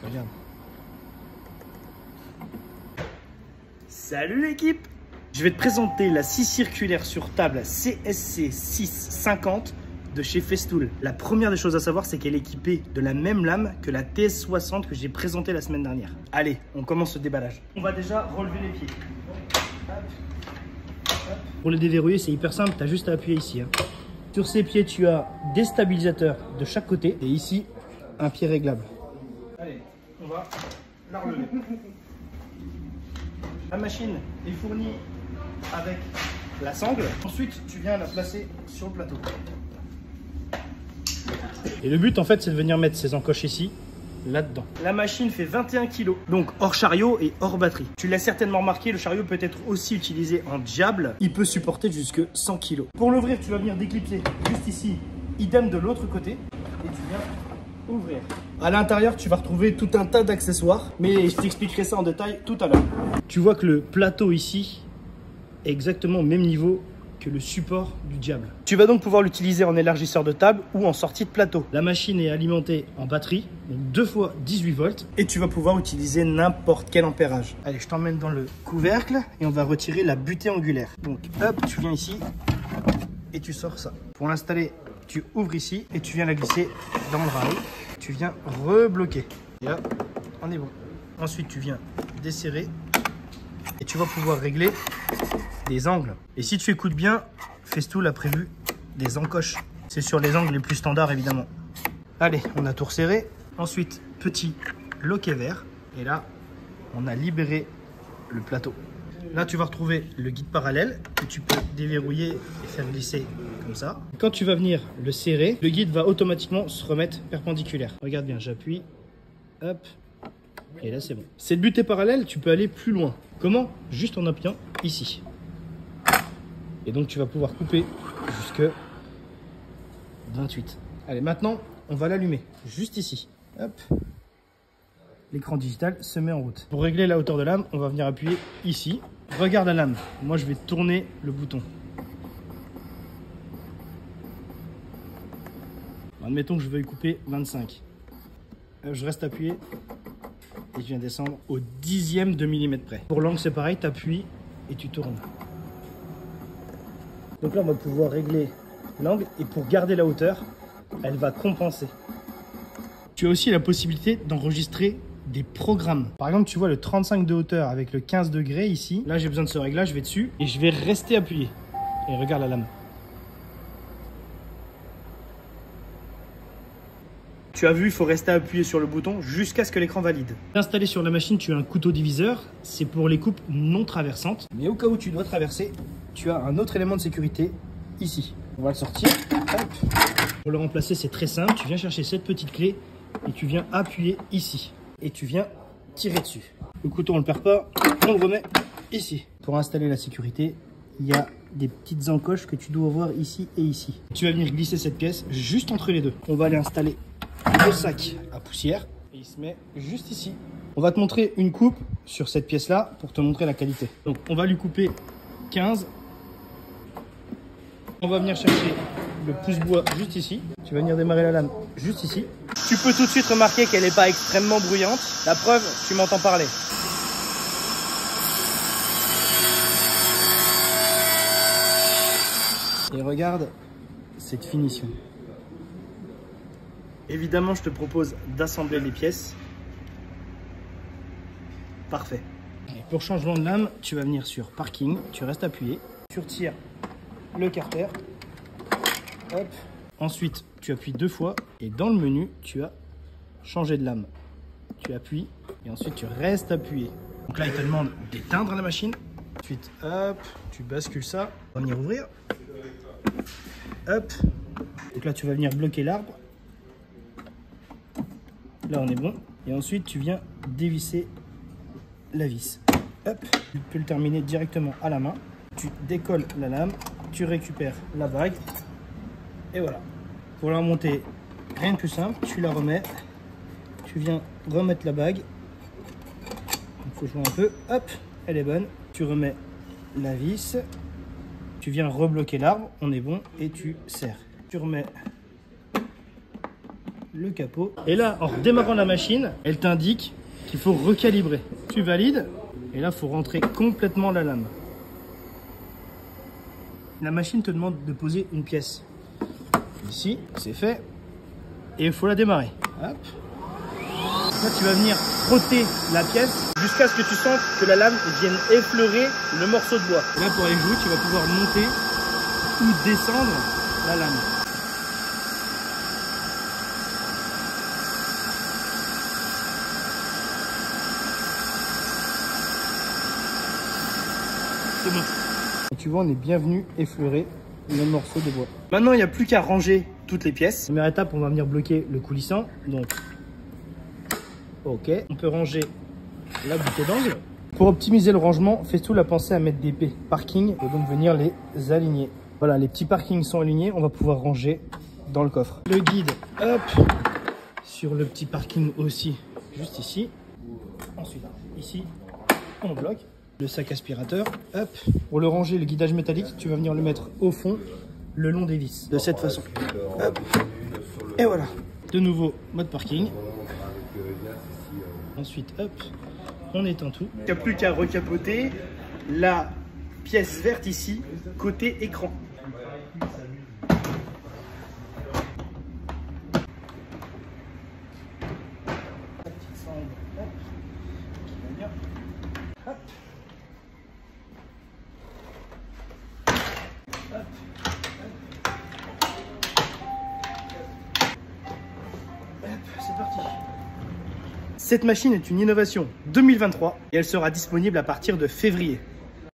Regarde. Salut l'équipe! Je vais te présenter la scie circulaire sur table CSC 650 de chez Festool. La première des choses à savoir, c'est qu'elle est équipée de la même lame que la TS60 que j'ai présentée la semaine dernière. Allez, on commence le déballage. On va déjà relever les pieds. Pour le déverrouiller, c'est hyper simple, tu as juste à appuyer ici. Sur ces pieds, tu as des stabilisateurs de chaque côté et ici, un pied réglable. Allez, on va la relever. La machine est fournie avec la sangle. Ensuite, tu viens la placer sur le plateau. Et le but, en fait, c'est de venir mettre ces encoches ici, là-dedans. La machine fait 21 kg, donc hors chariot et hors batterie. Tu l'as certainement remarqué, le chariot peut être aussi utilisé en diable. Il peut supporter jusque 100 kg. Pour l'ouvrir, tu vas venir déclipser juste ici, idem de l'autre côté, et tu viens ouvrir. À l'intérieur, tu vas retrouver tout un tas d'accessoires, mais je t'expliquerai ça en détail tout à l'heure. Tu vois que le plateau ici est exactement au même niveau que le support du diable. Tu vas donc pouvoir l'utiliser en élargisseur de table ou en sortie de plateau. La machine est alimentée en batterie, donc 2 fois 18 volts, et tu vas pouvoir utiliser n'importe quel ampérage. Allez, je t'emmène dans le couvercle et on va retirer la butée angulaire. Donc hop, tu viens ici et tu sors ça. Pour l'installer, tu ouvres ici et tu viens la glisser dans le rail. Tu viens rebloquer. Et là, on est bon. Ensuite, tu viens desserrer et tu vas pouvoir régler des angles. Et si tu écoutes bien, Festool a prévu des encoches. C'est sur les angles les plus standards, évidemment. Allez, on a tout resserré. Ensuite, petit loquet vert. Et là, on a libéré le plateau. Là, tu vas retrouver le guide parallèle que tu peux déverrouiller et faire glisser comme ça. Quand tu vas venir le serrer, le guide va automatiquement se remettre perpendiculaire. Regarde bien, j'appuie. Hop. Et là, c'est bon. Cette butée parallèle, tu peux aller plus loin. Comment? Juste en appuyant ici. Et donc, tu vas pouvoir couper jusque 28. Allez, maintenant, on va l'allumer. Juste ici. Hop. L'écran digital se met en route. Pour régler la hauteur de lame, on va venir appuyer ici. Regarde la lame. Moi, je vais tourner le bouton. Admettons que je veuille couper 25. Je reste appuyé et je viens descendre au 10e de millimètre près. Pour l'angle, c'est pareil, tu appuies et tu tournes. Donc là, on va pouvoir régler l'angle et pour garder la hauteur, elle va compenser. Tu as aussi la possibilité d'enregistrer des programmes. Par exemple, tu vois le 35 de hauteur avec le 15 degrés ici. Là, j'ai besoin de ce réglage, je vais dessus et je vais rester appuyé. Et regarde la lame. Tu as vu, il faut rester appuyé sur le bouton jusqu'à ce que l'écran valide. Installé sur la machine, tu as un couteau diviseur. C'est pour les coupes non traversantes. Mais au cas où tu dois traverser, tu as un autre élément de sécurité ici. On va le sortir. Hop. Pour le remplacer, c'est très simple. Tu viens chercher cette petite clé et tu viens appuyer ici. Et tu viens tirer dessus. Le couteau, on ne le perd pas. On le remet ici. Pour installer la sécurité, il y a des petites encoches que tu dois avoir ici et ici. Tu vas venir glisser cette pièce juste entre les deux. On va aller installer le sac à poussière et il se met juste ici. On va te montrer une coupe sur cette pièce là pour te montrer la qualité. Donc on va lui couper 15. On va venir chercher le pouce-bois juste ici. Tu vas venir démarrer la lame juste ici. Tu peux tout de suite remarquer qu'elle n'est pas extrêmement bruyante. La preuve, tu m'entends parler. Et regarde cette finition. Évidemment, je te propose d'assembler les pièces. Parfait. Et pour changement de lame, tu vas venir sur parking, tu restes appuyé, tu retires le carter. Hop. Ensuite, tu appuies 2 fois et dans le menu, tu as changé de lame. Tu appuies et ensuite tu restes appuyé. Donc là, il te demande d'éteindre la machine. Ensuite, hop, tu bascules ça. On va venir ouvrir. Hop. Donc là, tu vas venir bloquer l'arbre. Là, on est bon. Et ensuite, tu viens dévisser la vis. Hop. Tu peux le terminer directement à la main. Tu décolles la lame. Tu récupères la bague. Et voilà. Pour la remonter, rien de plus simple. Tu la remets. Tu viens remettre la bague. Il faut jouer un peu. Hop. Elle est bonne. Tu remets la vis. Tu viens rebloquer l'arbre. On est bon. Et tu serres. Tu remets le capot. Et là, en redémarrant la machine, elle t'indique qu'il faut recalibrer. Tu valides et là, il faut rentrer complètement la lame. La machine te demande de poser une pièce. Ici, c'est fait. Et il faut la démarrer. Hop. Là, tu vas venir frotter la pièce jusqu'à ce que tu sentes que la lame vienne effleurer le morceau de bois. Là, pour aller jouer, tu vas pouvoir monter ou descendre la lame. C'est bon. Et tu vois, on est bien venu effleurer le morceau de bois. Maintenant, il n'y a plus qu'à ranger toutes les pièces. Première étape, on va venir bloquer le coulissant. Donc, ok. On peut ranger la bouteille d'angle. Pour optimiser le rangement, Festool a pensé à mettre des P parking et donc venir les aligner. Voilà, les petits parkings sont alignés. On va pouvoir ranger dans le coffre. Le guide, hop, sur le petit parking aussi, juste ici. Ensuite, ici, on bloque. Le sac aspirateur, hop. Pour le ranger, le guidage métallique, tu vas venir le mettre au fond, le long des vis, de cette façon. Hop. Et voilà. De nouveau, mode parking. Ensuite, hop, on éteint tout. Il n'y a plus qu'à recapoter la pièce verte ici, côté écran. La petite sangle, hop, qui va bien. Hop. C'est parti. Cette machine est une innovation 2023 et elle sera disponible à partir de février.